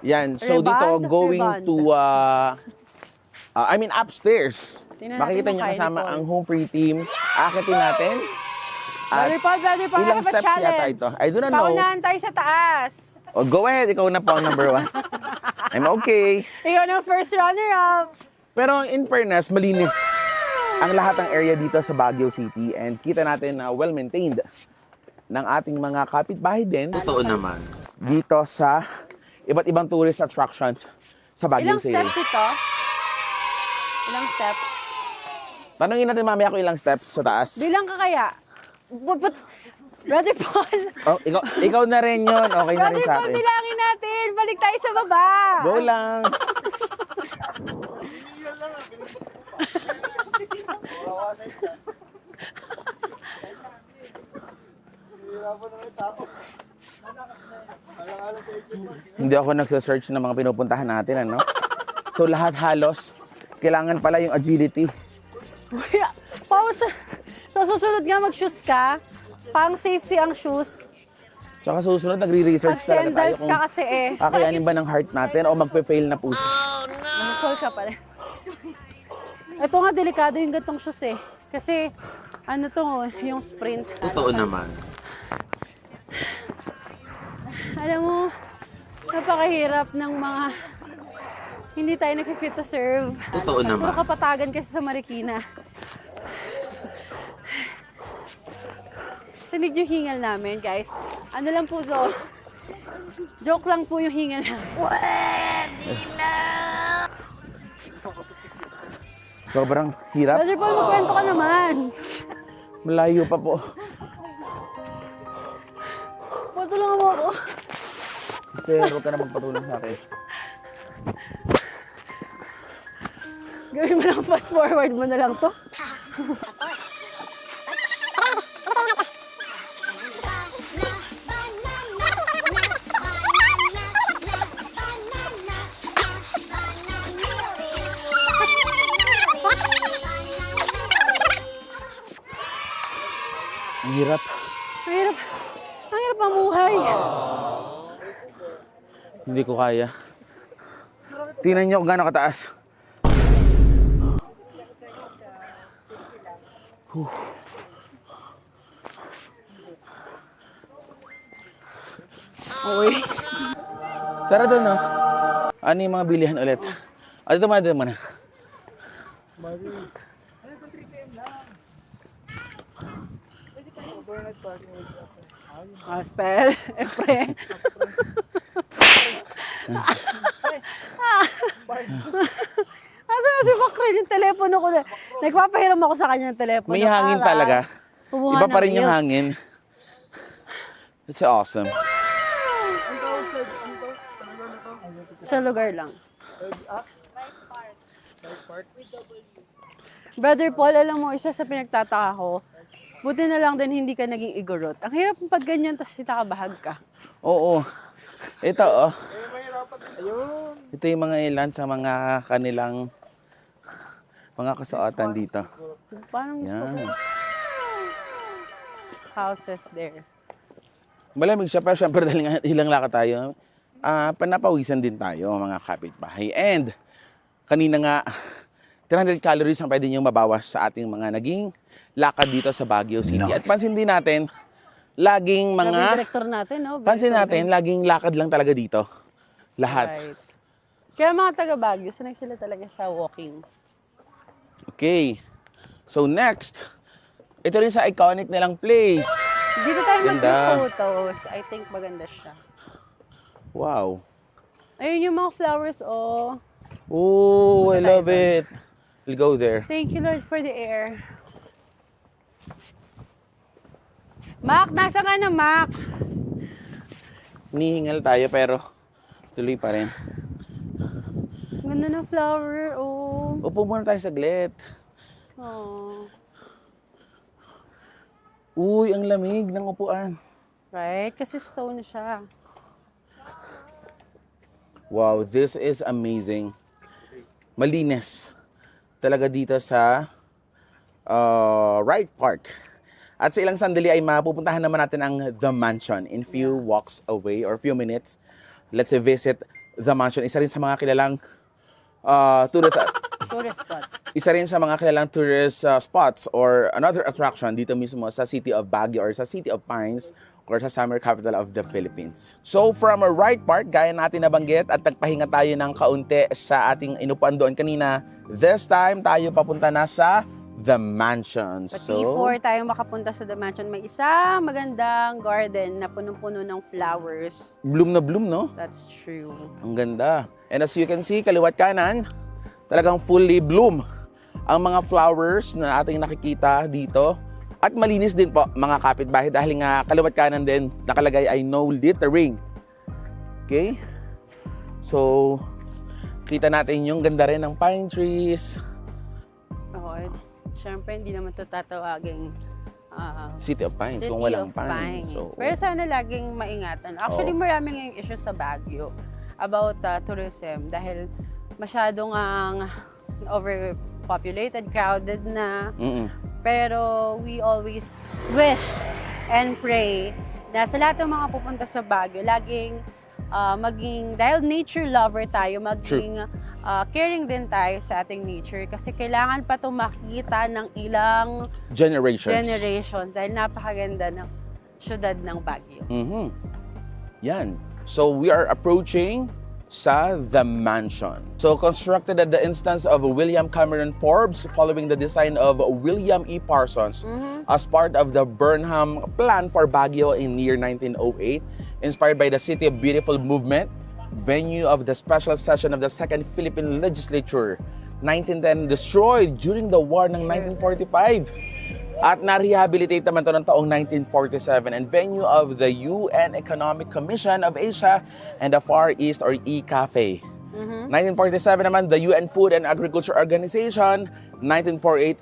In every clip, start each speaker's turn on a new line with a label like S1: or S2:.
S1: Yan. So dito, going to, upstairs.
S2: Tingnan
S1: Makikita
S2: natin
S1: niyo
S2: yung
S1: kasama
S2: Kylie
S1: ang home free team. Akitin natin.
S2: Brother Paul,
S1: Ilang
S2: have a
S1: steps yata
S2: challenge.
S1: ito? I do not know.
S2: Paunahan tayo sa taas.
S1: Oh, go ahead. Ikaw na po ang number 1. I'm okay.
S2: Ikaw na first runner-up.
S1: Pero in fairness, malinis ang lahat ng area dito sa Baguio City. And kita natin na well-maintained ng ating mga kapitbahay din.
S3: Totoo naman.
S1: Dito sa iba't ibang tourist attractions sa Baguio
S2: Ilang
S1: City.
S2: steps ito? Ilang steps?
S1: Tanungin natin mamaya kung ilang steps sa taas.
S2: Bilang ka kaya? Brother Paul.
S1: Oh, ikaw na rin yun. Okay na rin
S2: Brother
S1: sa
S2: Paul,
S1: akin.
S2: bilangin natin. Balik tayo sa baba.
S1: Go lang. Hindi ako nagsa-search ng mga pinupuntahan natin, ano? So lahat halos, kailangan pala yung agility.
S2: Pao, sa susunod nga mag-shoes ka, pang safety ang shoes.
S1: Tsaka susunod, nagre-research talaga tayo
S2: Mag-sandals
S1: kung
S2: ka kasi eh.
S1: kakayanin ba ng heart natin o magpe-fail na po siya.
S2: Mag-fall ka pala. Ito nga, delikado yung gantong shoes eh. Kasi, ano to, yung sprint.
S3: Totoo naman.
S2: Alam mo, napakahirap ng mga hindi tayo nag-fit to serve.
S3: Totoo naman.
S2: Puro kapatagan kasi sa Marikina. Tinig yung hingal namin, guys. Ano lang po to? Joke lang po yung hingal namin. Pwede na!
S1: Sobrang hirap.
S2: Brother Paul, magkwento ka naman.
S1: Malayo pa po.
S2: Patulungan mo ako.
S1: Pero huwag ka na magpatulong sa akin.
S2: Gawin mo lang, fast forward mo na lang to.
S1: Ang hirap.
S2: Ang hirap. Ang hirap mamuhay.
S1: Hindi ko kaya. Tingnan niyo kung gaano kataas.
S2: Uy.
S1: Tara doon, no? Ano yung mga bilihan ulit? Dito muna.
S2: Spell. Epre. Asa na si Bakrin yung telepono ko na. Nagpapahiram ako sa kanya ng telepono.
S1: May hangin
S2: para
S1: talaga.
S2: kumuha
S1: Iba pa
S2: ng
S1: rin yung
S2: views.
S1: hangin. It's awesome.
S2: Sa lugar lang. Brother Paul, alam mo, isa sa pinagtataka ko, buti na lang din hindi ka naging igorot. Ang hirap pag ganyan, tapos itakabahag ka.
S1: Oo. Ito, oh. Ito yung mga ilan sa mga kanilang mga kasuotan dito.
S2: Parang
S1: Yan.
S2: houses there.
S1: Malamig siya, pero syempre dahil nga ilang lakad tayo, panapawisan din tayo mga kapitbahay. And kanina nga, 300 calories ang pwede niyong mabawas sa ating mga naging lakad dito sa Baguio City. At pansin din natin, laging
S2: Sabi yung
S1: mga,
S2: director natin, no?
S1: pansin natin, laging lakad lang talaga dito. Lahat.
S2: Right. Kaya mga taga Baguio, sanay sila talaga sa walking.
S1: Okay. So next, ito rin sa iconic nilang place.
S2: Dito tayo
S1: Ganda.
S2: mag-photos. I think maganda siya.
S1: Wow.
S2: Ayun yung mga flowers, oh.
S1: Oh, I love it. We'll go there.
S2: Thank you, Lord, for the air. Mac, nasa ka na, Mac?
S1: Nihingal tayo pero tuloy pa rin.
S2: Ganda ng flower, oh.
S1: Upo muna tayo saglit.
S2: Oh.
S1: Uy, ang lamig ng upuan.
S2: Right? Kasi stone siya.
S1: Wow, this is amazing. Malinis. Talaga dito sa Wright Park. At sa ilang sandali ay mapupuntahan naman natin ang The Mansion in few walks away or few minutes. Let's visit the mansion. Isa rin sa mga kilalang tourist
S2: Tourist spots.
S1: isa rin sa mga kilalang tourist spots or another attraction dito mismo sa City of Baguio or sa City of Pines or sa summer capital of the Philippines. So from a right park, gaya natin nabanggit at nagpahinga tayo ng kaunti sa ating inupuan doon kanina, this time tayo papunta na sa The Mansion.
S2: But
S1: So,
S2: before tayo makapunta sa The Mansion, may isang magandang garden na punong-puno ng flowers.
S1: bloom na bloom, no?
S2: That's true.
S1: Ang ganda. And as you can see, kaliwat kanan, talagang fully bloom ang mga flowers na ating nakikita dito. At malinis din po mga kapitbahay dahil nga kaliwat kanan din nakalagay ay no littering. Okay? So, kita natin yung ganda rin ng pine trees.
S2: Oo, syempre hindi naman ito tatawaging
S1: City of Pines
S2: City
S1: kung walang
S2: of
S1: pines.
S2: Pines.
S1: So,
S2: Pero sana laging maingatan. Actually,
S1: Oo.
S2: maraming ngayong issue sa Baguio about tourism dahil masyadong ang overpopulated, crowded na. Pero we always wish and pray na sa lahat ng mga pupunta sa Baguio, laging maging, dahil nature lover tayo, maging caring din tayo sa ating nature kasi kailangan pa ito makita ng ilang generations dahil napakaganda ng syudad ng Baguio.
S1: Yan. So we are approaching sa The Mansion. So constructed at the instance of William Cameron Forbes following the design of William E. Parsons as part of the Burnham Plan for Baguio in year 1908, inspired by the City of Beautiful movement, venue of the special session of the Second Philippine Legislature, 1910, destroyed during the war ng 1945. At na-rehabilitate naman ito ng taong 1947 and venue of the UN Economic Commission of Asia and the Far East or E-Cafe. 1947 naman, the UN Food and Agriculture Organization, 1948,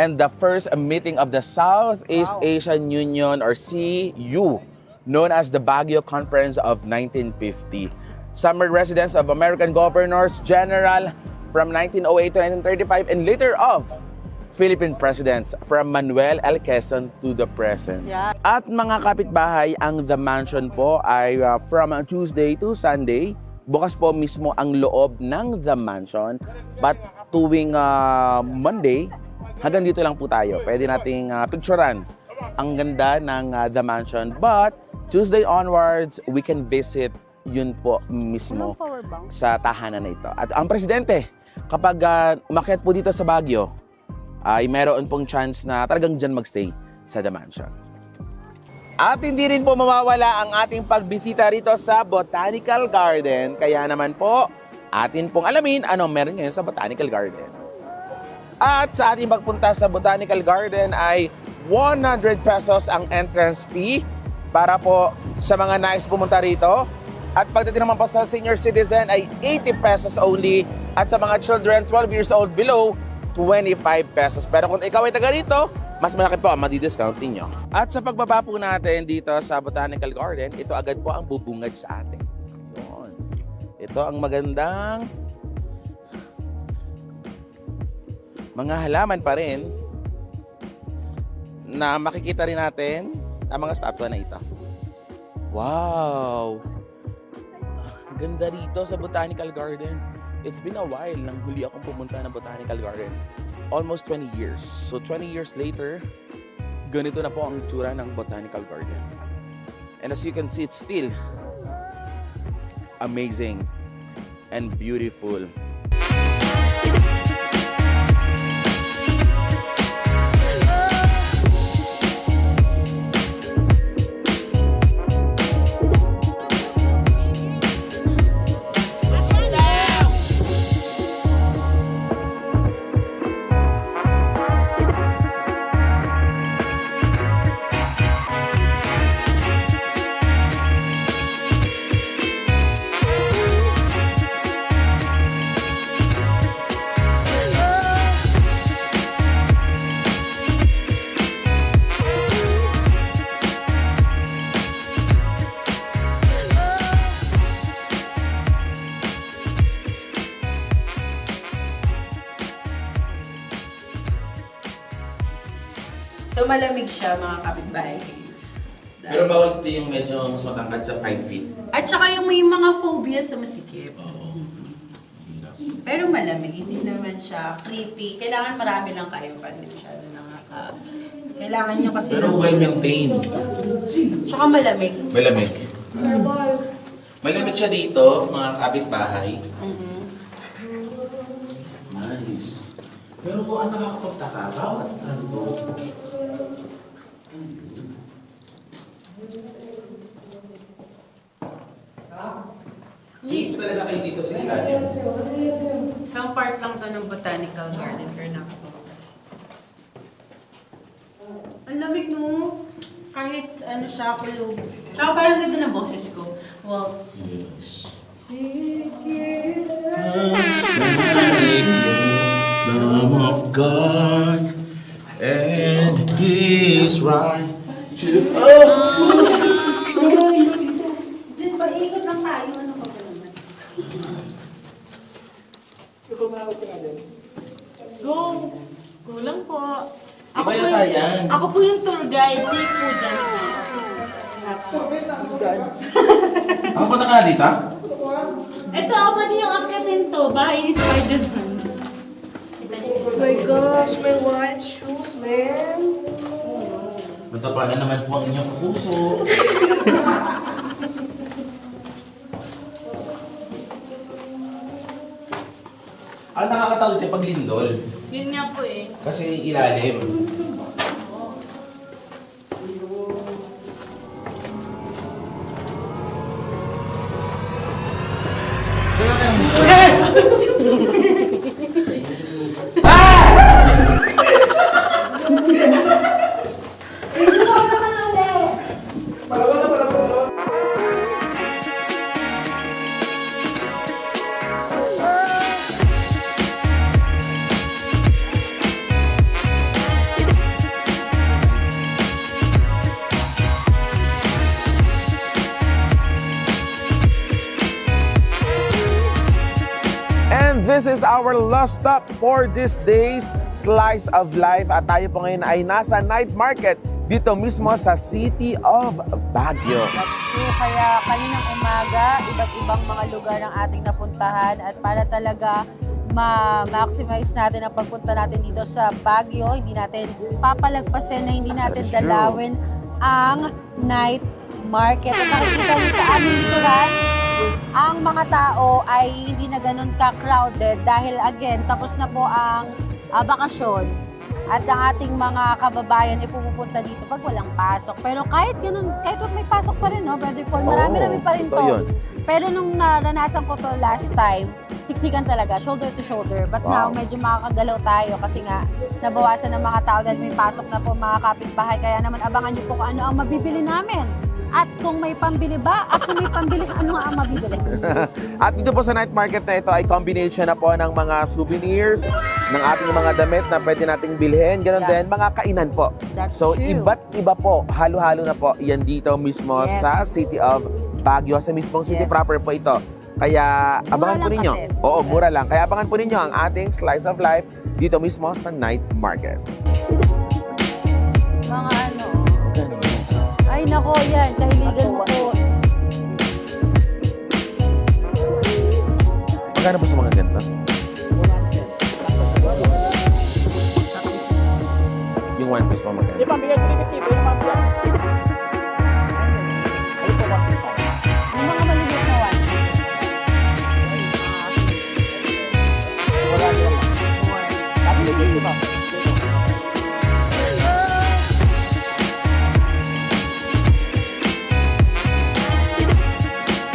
S1: and the first meeting of the Southeast Asian Union or CU, known as the Baguio Conference of 1950. Summer residence of American Governors General from 1908 to 1935 and later of Philippine presidents from Manuel L. Quezon to the present.
S2: Yeah.
S1: At mga kapitbahay, ang The Mansion po ay from Tuesday to Sunday. Bukas po mismo ang loob ng The Mansion. But tuwing Monday, hanggang dito lang po tayo. Pwede nating picturean ang ganda ng The Mansion. But Tuesday onwards, we can visit yun po mismo sa tahanan na ito. At ang presidente, kapag umakyat po dito sa Baguio, ay meron pong chance na talagang dyan magstay sa The Mansion. At hindi rin po mawawala ang ating pagbisita rito sa Botanical Garden. Kaya naman po, atin pong alamin anong meron ngayon sa Botanical Garden. At sa ating pagpunta sa Botanical Garden ay 100 pesos ang entrance fee para po sa mga nais pumunta rito. At pagdating naman po sa senior citizen ay 80 pesos only. At sa mga children 12 years old below, 25 pesos. Pero kung ikaw ay taga rito, mas malaki po ang madi-discount ninyo. At sa pagbaba po natin dito sa Botanical Garden, ito agad po ang bubungad sa atin. Yun. Ito ang magandang mga halaman pa rin na makikita rin natin ang mga statwa na ito. Wow! Ganda rito sa Botanical Garden. It's been a while nang huli akong pumunta ng Botanical Garden. Almost 20 years. So 20 years later, ganito na po ang itsura ng Botanical Garden. And as you can see, it's still amazing and beautiful.
S2: So malamig siya mga kapitbahay.
S1: Pero bawal ito yung medyo mas matangkad sa 5 feet.
S2: At saka yung may mga phobia sa masikip. Pero malamig, hindi naman siya creepy. Kailangan marami lang kayo para hindi masyado nakaka... Kailangan nyo kasi...
S1: Pero well-maintained.
S2: Tsaka malamig.
S1: Malamig. Malamig siya dito, mga kapitbahay. Nice. Pero kung ang nakakapagtaka, bawat ano, safe talaga kayo dito sa ilalim.
S2: Isang part lang to ng botanical garden pero nakapunta. Ang lamig no? Kahit ano siya, kulog. Tsaka parang ganda ng boses ko. Wow.
S1: Yes.
S2: Sige.
S1: Lamb of God, and His right to
S2: Diyan ba, ikot lang tayo. Ano ka ba naman?
S3: Go! Go lang po.
S1: Iba yata yan.
S3: Ako po yung tour guide. Safe po dyan.
S1: Ako punta ka na dito?
S3: Ito, pwede yung akitin to. Bahay ni Spider-Man.
S4: Oh my gosh, my white shoes, man.
S1: Matapa na naman po ang inyong puso. Ang nakakatakot yung paglindol.
S3: Yun nga po eh.
S1: Kasi ilalim. And this is our last stop for this day's Slice of Life. At tayo po ngayon ay nasa night market dito mismo sa City of Baguio.
S2: That's true. Kaya kaninang umaga, iba't ibang mga lugar ang ating napuntahan at para talaga ma-maximize natin ang pagpunta natin dito sa Baguio, hindi natin papalagpasin na hindi natin dalawin ang night market. At nakikita niyo sa aming likuran, ang mga tao ay hindi na ganun ka-crowded dahil again, tapos na po ang bakasyon at ang ating mga kababayan ay pupunta dito pag walang pasok. Pero kahit ganun, kahit wag may pasok pa rin, no, Brother Paul, marami pa rin
S1: totoo
S2: to.
S1: yun.
S2: Pero nung naranasan ko to last time, siksikan talaga, shoulder to shoulder. But now,
S1: Wow.
S2: medyo makakagalaw tayo kasi nga, nabawasan ng mga tao dahil may pasok na po mga kapitbahay. Kaya naman abangan niyo po kung ano ang mabibili namin. At kung may pambili ba, at kung may pambili, ano nga ang mabibili?
S1: At dito po sa night market na ito ay combination na po ng mga souvenirs, ng ating mga damit na pwede nating bilhin. Ganon
S2: Yeah.
S1: din, mga kainan po.
S2: That's
S1: So,
S2: true.
S1: iba't iba po, halo-halo na po. Yan dito mismo
S2: Yes.
S1: sa City of Baguio, sa mismong city
S2: Yes.
S1: proper po ito. Kaya
S2: Mura
S1: abangan po
S2: lang
S1: ninyo.
S2: kasi.
S1: Oo, mura lang. Kaya abangan po ninyo ang ating Slice of Life dito mismo sa night market.
S2: Mga ano. Ay nako, yan. Kahiligan mo po.
S1: Magkano po sa mga ganito? Yung one piece po magkano?
S2: Yung mga maliliit na one.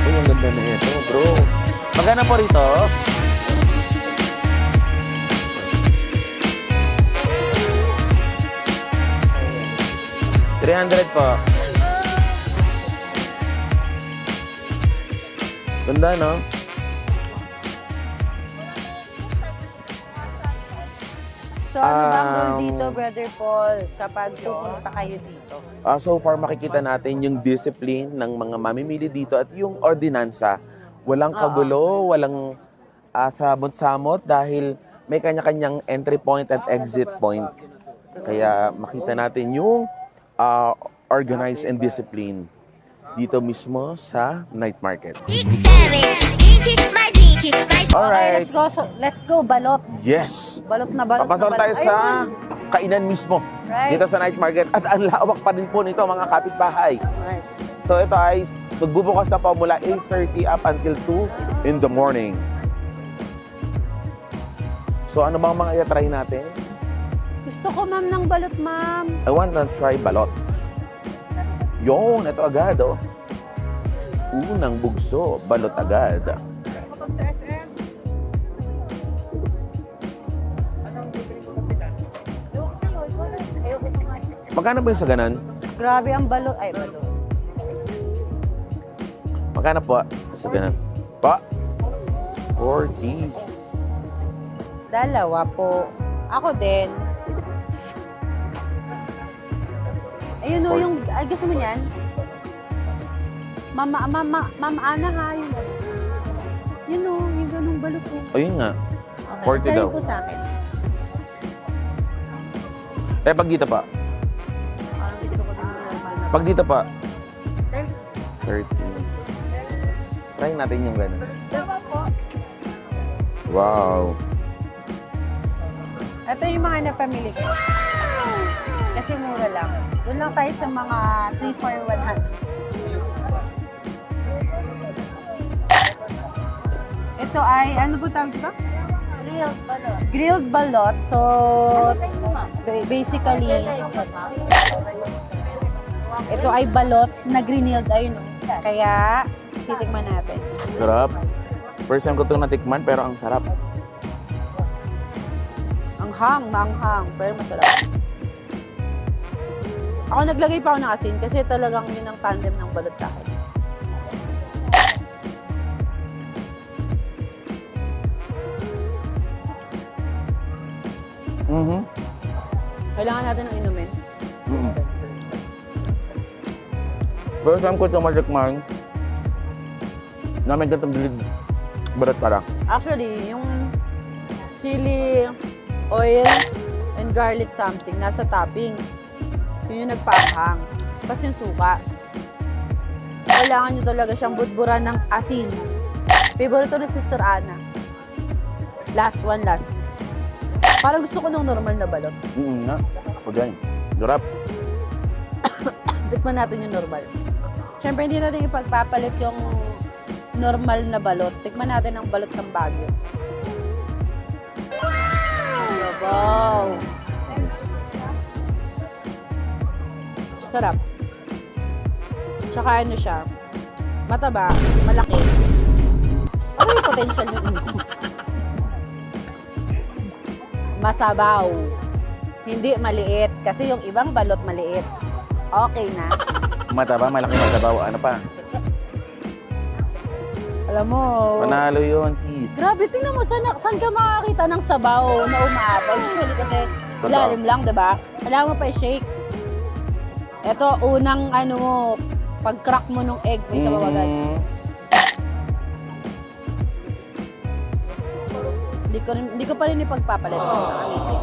S1: Uy, ang ganda na ito, bro. Magkano po rito? $300 po. Ganda, no?
S2: So ano ba ang rule dito, Brother Paul, kapag pupunta kayo dito?
S1: So far, makikita natin yung discipline ng mga mamimili dito at yung ordinansa. Walang kagulo, walang samot-samot dahil may kanya-kanyang entry point at exit point. Kaya makita natin yung organized and disciplined dito mismo sa night market. Alright.
S2: Let's go, balot.
S1: Yes.
S2: Balot na balot
S1: Papasok
S2: na balot.
S1: tayo sa kainan mismo
S2: Right.
S1: dito sa night market. At ang lawak pa din po nito mga kapitbahay.
S2: Right.
S1: So ito ay magbubukas na po mula 8:30 up until 2 in the morning. So ano bang mga i-try natin?
S2: Gusto ko, ma'am, ng balot, ma'am.
S1: I want to try balot. Yun, ito agad, oh. Unang bugso, balot agad. Magkano ba yung sa ganan?
S2: Grabe ang balot. Ay, balot.
S1: Magkano po sa ganan? Pa? 40.
S2: Dalawa po. Ako din. Ayun o, yung, ay gusto mo niyan? Mama Ana ha, yun o. Yun o, yung ganung balot po.
S1: Ayun nga.
S2: Okay,
S1: 40 daw.
S2: po sa akin.
S1: Pag dito pa.
S2: Parang gusto ko din yung normal na.
S1: Pag dito pa. 30. Try natin yung ganan. Wow.
S2: Ito yung mga napamili ko. Kasi mura lang. Doon lang tayo sa mga 3 for 100. Ito ay, ano po tawag ba?
S3: Grilled balot.
S2: Grilled balot. So, basically, ito ay balot na grinilled. Ayun o. Kaya, titikman natin.
S1: Sarap. First time ko itong natikman pero ang sarap.
S2: Maanghang, pero masarap. Ako naglagay pa ako ng asin kasi talagang yun ang tandem ng balot sa akin.
S1: Mhm.
S2: Kailangan natin ng inumin.
S1: Mhm. First time ko itong matikman. Namin ganitong balat para.
S2: Actually, yung chili, oil, and garlic something nasa toppings. Yun yung nagpaanghang. Tapos yung suka. Kailangan nyo talaga siyang budburan ng asin. Favorite to ni Sister Ana. Last. Parang gusto ko ng normal na balot.
S1: Nga. Ako dyan. Sarap.
S2: Tikman natin yung normal. Siyempre, hindi natin ipagpapalit yung normal na balot. Tikman natin ang balot ng Baguio. Wow! Sarap. Tsaka ano siya, mataba, malaki. Ano yung potential yung ulo? Masabaw. Hindi maliit. Kasi yung ibang balot maliit. Okay na.
S1: Mataba, malaki masabaw. Ano pa?
S2: Alam mo,
S1: Panalo yun, sis.
S2: grabe, tingnan mo, saan ka makakita ng sabaw na umaapaw? Usually kasi
S1: Totoo.
S2: ilalim lang, diba? Kailangan mo pa i-shake. Ito, unang ano mo, pag-crack mo ng egg, may sabaw agad. Hindi ko pa rin ipagpapalit. Amazing.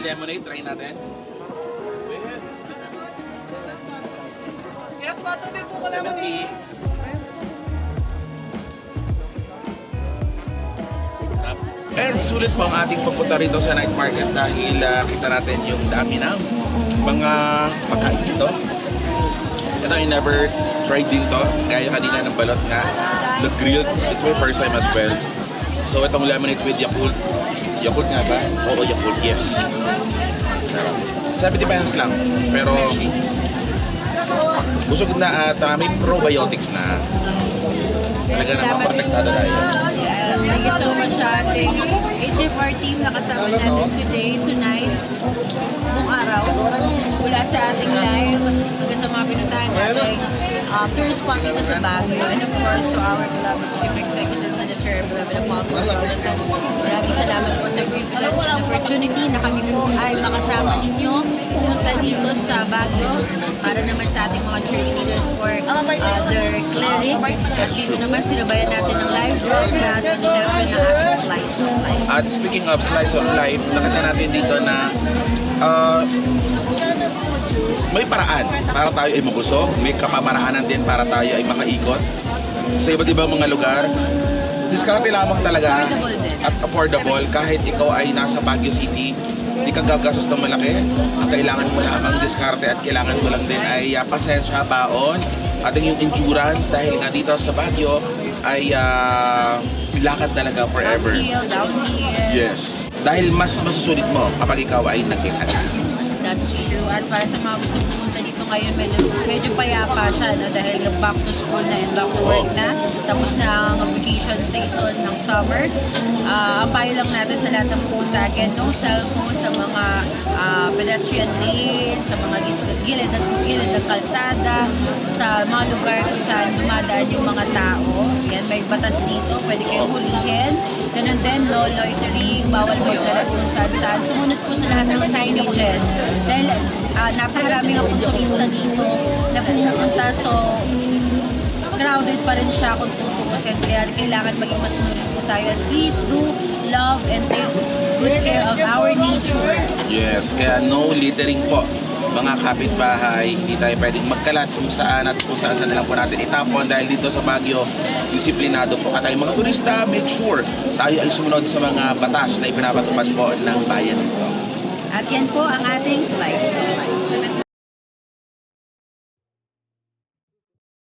S1: Lemonade, try natin.
S5: Yes, patubig po ko naman eh.
S1: And sulit po ang ating pagpunta rito sa night market dahil kita natin yung dami ng mga pagkain dito. Ito I never tried din to. Kaya kanina ng balot nga. The grilled, it's my first time as well. So itong lemonade with Yakult. Yakult nga ba? Oo, Yakult, yes. Sarap. 70 pesos lang. Pero Busog na at may probiotics na. Talaga naman protektado tayo.
S2: Yes, thank you so much sa ating HFR team na kasama natin today, tonight, buong araw. Mula sa ating live hanggang sa mga pinuntahan natin tourist spot dito sa Baguio. And of course, to our beloved Chief Executive Minister and beloved Apollo Jonathan. Maraming salamat po sa privilege and opportunity na kami po ay makasama ninyo pumunta dito sa Baguio para naman sa ating mga church leaders for their cleric. At dito naman sinabayan natin ng live broadcast at syempre ng ating Slice of Life.
S1: At speaking of slice of life, nakita natin dito na may paraan para tayo ay mabusog, may kapamaraanan din para tayo ay makaikot sa iba't ibang mga lugar. Diskarte lamang talaga
S2: Affordable din.
S1: at affordable kahit ikaw ay nasa Baguio City, hindi ka gagastos ng malaki. Ang kailangan mo lamang diskarte at kailangan mo lang din ay pasensya, baon at yung endurance dahil nga dito sa Baguio ay lakad talaga forever.
S2: Downhill.
S1: Yes. Dahil mas masusulit mo kapag ikaw ay naglakad.
S2: That's true. At para sa mga gusto pumunta dito ngayon, medyo payapa siya, no? Dahil back to school na and back to work na. Tapos na ang vacation season ng summer. Ang payo lang natin sa lahat ng pumunta, again, no cellphone sa mga pedestrian lane, sa mga gilid ng kalsada, sa mga lugar kung saan dumadaan yung mga tao. Yan, may batas dito, pwede kayong hulihin. Ganun din, no loitering, bawal magkalat kung saan-saan. Sumunod po sa lahat ng signages. Dahil napakaraming ang turista dito na pumunta, so crowded pa rin siya kung tutukusin. Kaya kailangan maging masunod po tayo. And please do love and take good care of our nature.
S1: Yes, kaya no littering po. Mga kapitbahay, hindi tayo pwedeng magkalat kung saan at kung saan na lang po natin itapon dahil dito sa Baguio, disiplinado po ka tayo mga turista. Make sure tayo ay sumunod sa mga batas na ipinapatupad po ng bayan nito.
S2: At yan po ang ating Slice of Life.